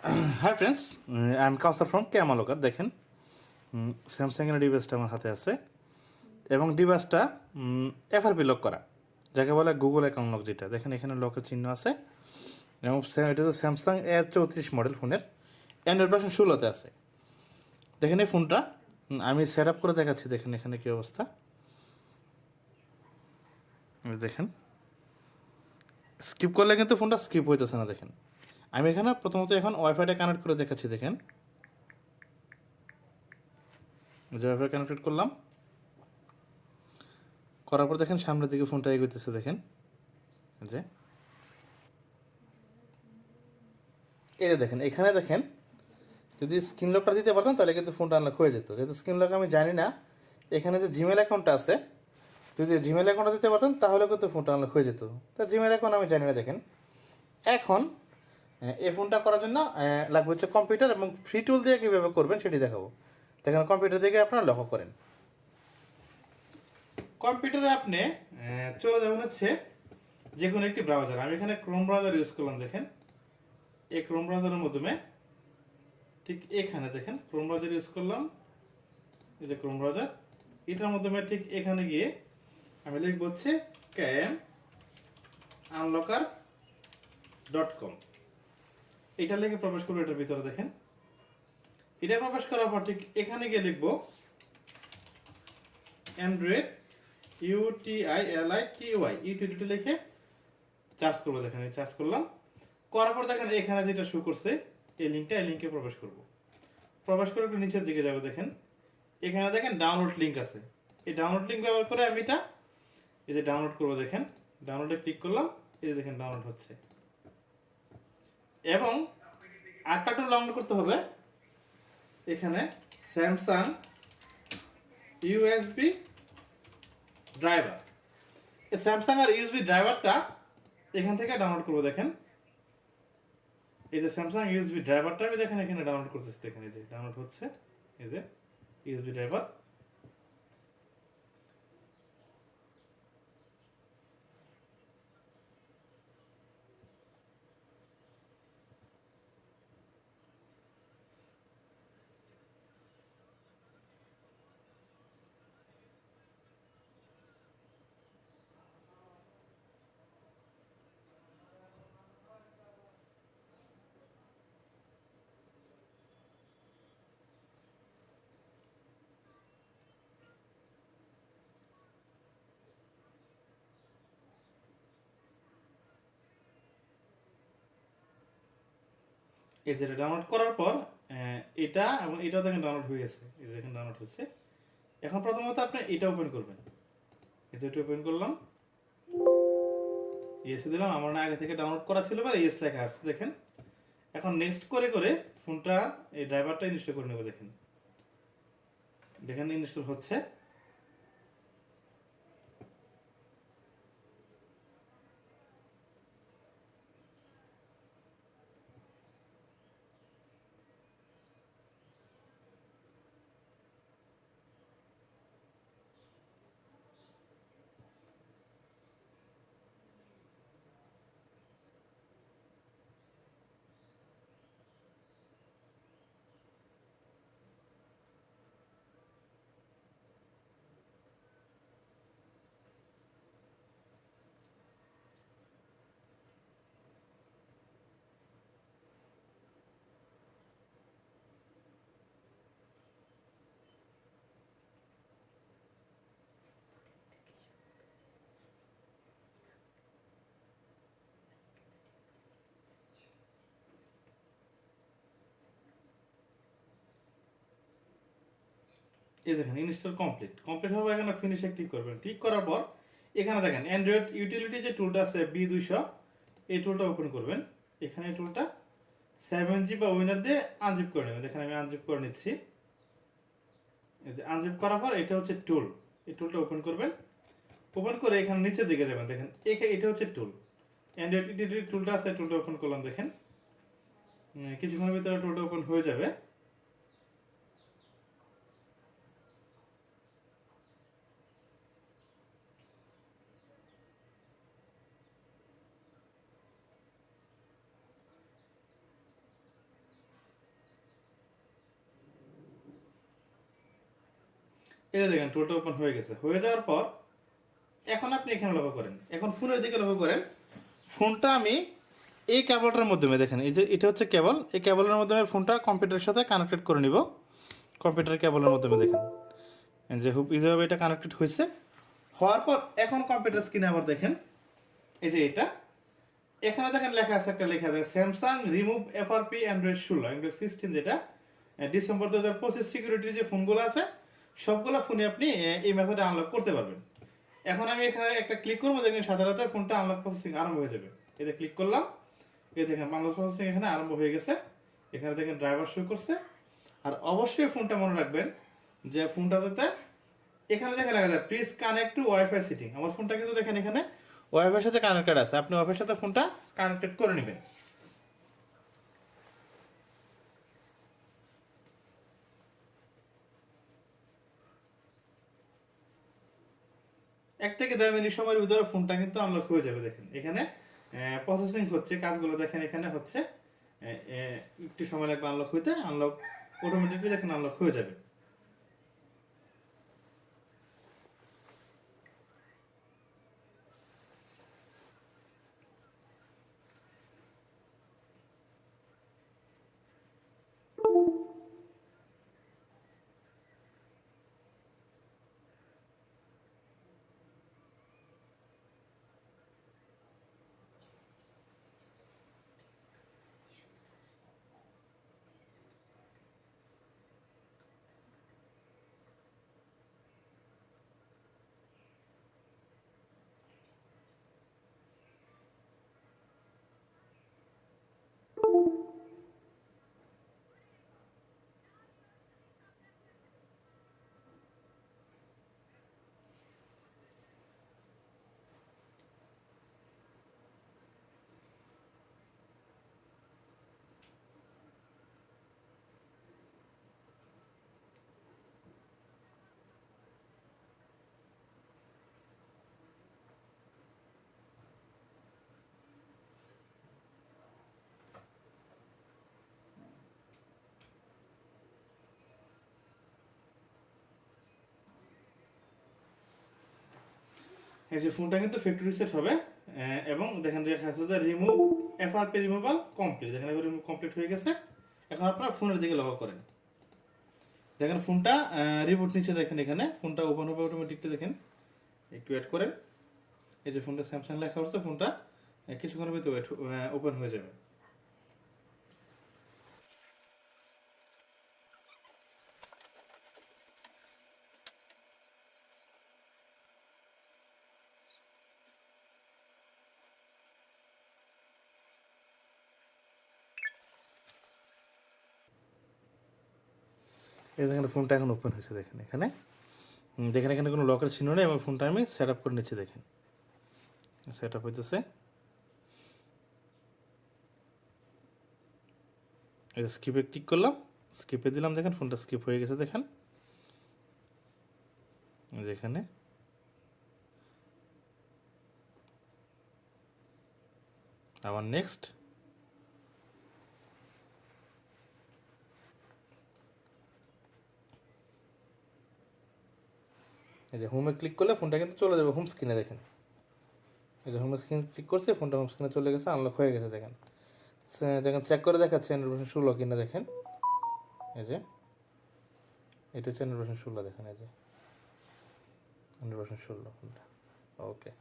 High friends, I am Kausar from কেমালোকার। দেখেন, স্যামসাংয়ের ডিভাইসটা আমার হাতে আছে এবং ডিভাইসটা এফআরপি লক করা, যাকে বলে গুগল অ্যাকাউন্ট লক। যেটা দেখেন এখানে লকের চিহ্ন আছে এবং এটা হচ্ছে স্যামসাং A34 মডেল ফোনের অ্যান্ড্রয়েড ভার্সন 16-তে আছে। দেখেন এই ফোনটা আমি সেট আপ করে দেখাচ্ছি। দেখেন এখানে কী অবস্থা, দেখেন স্কিপ করলে কিন্তু ফোনটা স্কিপ হইতেছে না। দেখেন আমি এখানে প্রথমত এখন ওয়াইফাইটা কানেক্ট করে দেখাচ্ছি। দেখেন যে ওয়াইফাই কানেক্টেড করলাম, করার পর দেখেন সামনের দিকে ফোনটা এগোতেছে। দেখেন যে এই দেখেন এখানে দেখেন, যদি স্ক্রিন লকটা দিতে পারতাম তাহলে কিন্তু ফোনটা আনলক হয়ে যেত। যেহেতু স্ক্রিন লক আমি জানি না, এখানে যে জিমেল অ্যাকাউন্টটা আছে, যদি জিমেল অ্যাকাউন্টটা দিতে পারতাম তাহলে কিন্তু ফোনটা আনলক হয়ে যেত। তো জিমেল অ্যাকাউন্ট আমি জানি না। দেখেন এখন এই ফোনটা করার জন্য লাগবে হচ্ছে কম্পিউটার, এবং ফ্রি টুল দিয়ে কীভাবে করবেন সেটি দেখাবো। দেখেন কম্পিউটার থেকে আপনারা লক্ষ্য করেন, কম্পিউটারে আপনি চলে যাবেন হচ্ছে যে কোনো একটি ব্রাউজার। আমি এখানে ক্রোম ব্রাউজার ইউজ করলাম। দেখেন এই ক্রোম ব্রাউজারের মাধ্যমে ঠিক এখানে দেখেন ক্রোম ব্রাউজার ইউজ করলাম। এই যে ক্রোম ব্রাউজার, এটার মাধ্যমে ঠিক এখানে গিয়ে আমি লিখব হচ্ছে camunlocker.com। এটা লিখে প্রবেশ করবো এটার ভিতরে। দেখেন এটা প্রবেশ করার পর ঠিক এখানে গিয়ে লিখব অ্যান্ড্রয়েড ইউটিলিটি লিখে চার্জ করবো। দেখেন এই চার্জ করলাম, করার পর দেখেন এখানে যেটা শো করছে এই লিঙ্কে প্রবেশ করব। প্রবেশ করে একটু নিচের দিকে যাবো। দেখেন এখানে দেখেন ডাউনলোড লিঙ্ক আছে। এই ডাউনলোড লিঙ্ক ব্যবহার করে আমি এটা এই যে ডাউনলোড করবো। দেখেন ডাউনলোডে ক্লিক করলাম, এই যে দেখেন ডাউনলোড হচ্ছে। এবং আরেকটা ডাউনলোড করতে হবে, এখানে স্যামসাং ইউএসবি ড্রাইভার। এই স্যামসাং আর ইউএসবি ড্রাইভারটা এখান থেকে ডাউনলোড করবো। দেখেন এই যে স্যামসাং ইউএসবি ড্রাইভারটা আমি দেখেন এখানে ডাউনলোড করতেছি। দেখেন এই যে ডাউনলোড হচ্ছে, এই যে ইউএসবি ড্রাইভার। এই যেটা ডাউনলোড করার পর এটা এবং এটাও দেখেন ডাউনলোড হয়ে গেছে। এই যে দেখেন ডাউনলোড হচ্ছে। এখন প্রথমত আপনি এটা ওপেন করবেন। এটা ওপেন করলাম, ইয়েস দিলাম। আমার না আগে থেকে ডাউনলোড করা ছিল বা ইয়েস লেখা আসছে। দেখেন এখন নেক্সট করে করে ফোনটা এই ড্রাইভারটা ইনস্টল করে নেব। দেখেন দেখেন ইনস্টল হচ্ছে। এই দেখেন ইনস্টল কমপ্লিট হবে। এখানে ফিনিশে ক্লিক করবেন। ক্লিক করার পর এখানে দেখেন অ্যান্ড্রয়েড ইউটিলিটি যে টুলটা আছে B200, এই টুলটা ওপেন করবেন। এখানে এই টুলটা 7G বা উইনার দিয়ে আনজিপ করে নেবেন। দেখেন আমি আনজিপ করে নিচ্ছি। এই যে আনজিপ করার পর এটা হচ্ছে টুল, এই টুলটা ওপেন করবেন। ওপেন করে এখানে নিচের দিকে যাবেন। দেখেন এটা হচ্ছে টুল, অ্যান্ড্রয়েড ইউটিলিটি টুলটা আছে। টুলটা ওপেন করলাম। দেখেন কিছুক্ষণের ভিতরে টুলটা ওপেন হয়ে যাবে। এই যে দেখেন টুলটা ওপেন হয়ে গেছে। হয়ে যাওয়ার পর এখন আপনি এখানে লক্ষ্য করেন, এখন ফোনের দিকে লক্ষ্য করেন। ফোনটা আমি এই কেবলটার মাধ্যমে দেখেন, এই যে এটা হচ্ছে কেবল, এই কেবলের মাধ্যমে ফোনটা কম্পিউটারের সাথে কানেক্টেড করে নিব। কম্পিউটার কেবলের মাধ্যমে দেখেন যে খুব ইজিভাবে এটা কানেক্টেড হয়েছে। হওয়ার পর এখন কম্পিউটার স্ক্রিনে আবার দেখেন, এই যে এটা এখানে দেখেন লেখা আছে, একটা লেখা আছে স্যামসাং রিমুভ এফআরপি অ্যান্ড্রয়েড 16 যেটা ডিসেম্বর 2025 সিকিউরিটির যে ফোনগুলো আছে সবগুলো ফোনে আপনি এই মেথডে আনলক করতে পারবেন। এখন আমি এখানে একটা ক্লিক করবো, দেখেন সাথে সাথে ফোনটা আনলক প্রসেসিং আরম্ভ হয়ে যাবে। এতে ক্লিক করলাম, এই দেখেন আনলক প্রসেসিং এখানে আরম্ভ হয়ে গেছে। এখানে দেখেন ড্রাইভার শো করছে। আর অবশ্যই ফোনটা মনে রাখবেন যে ফোনটা যাতে এখানে দেখেন লেখা যায় please connect to wifi setting. আমার ফোনটা কিন্তু দেখেন এখানে ওয়াইফাইয়ের সাথে কানেক্টেড আছে, আপনি ওয়াইফাইয়ের সাথে ফোনটা কানেক্টেড করে নেবেন। এক থেকে 1.5 মিনিট সময়ের ভিতরে ফোনটা কিন্তু আনলক হয়ে যাবে। দেখেন এখানে প্রসেসিং হচ্ছে, কাজগুলো দেখেন এখানে হচ্ছে। একটু সময় লাগবে আনলক হইতে, আনলক অটোমেটিকলি দেখেন আনলক হয়ে যাবে। এই যে ফোনটা কিন্তু ফ্যাক্টরি রিসেট হবে। এবং দেখেন লেখা আছে যে রিমুভ এফআরপি রিমুভাল কমপ্লিট, দেখেন রিমুভ কমপ্লিট হয়ে গেছে। এখন আপনারা ফোনের দিকে লক্ষ্য করেন, দেখেন ফোনটা রিবুট নিচে, দেখেন এখানে ফোনটা ওপেন হবে অটোমেটিকলি। দেখেন একটু অ্যাড করেন, এই যে ফোনটা স্যামসাং লেখা হচ্ছে, ফোনটা কিছুক্ষণের ভিতরে ওপেন হয়ে যাবে। এই দেখেন ফোনটা এখন ওপেন হয়েছে, দেখেন এখানে দেখেন এখানে কোনো লকের চিহ্ন নেই এবং ফোনটা আমি সেট আপ করে নিচ্ছি। দেখেন সেট আপ হইতেছে, এই যে স্কিপে ক্লিক করলাম, স্কিপে দিলাম, দেখেন ফোনটা স্কিপ হয়ে গেছে। দেখেন যেখানে আবার নেক্সট, এই যে হোমে ক্লিক করলে ফোনটা কিন্তু চলে যাবে হোম স্ক্রিনে। দেখেন এই যে হোম স্ক্রিন ক্লিক করছে, ফোনটা হোম স্ক্রিনে চলে গেছে, আনলক হয়ে গেছে। দেখেন দেখেন চেক করে দেখাচ্ছে 100% কিনা। দেখেন এই যে এটা হচ্ছে 100% দেখেন, এই যে 100% ফোনটা। ওকে।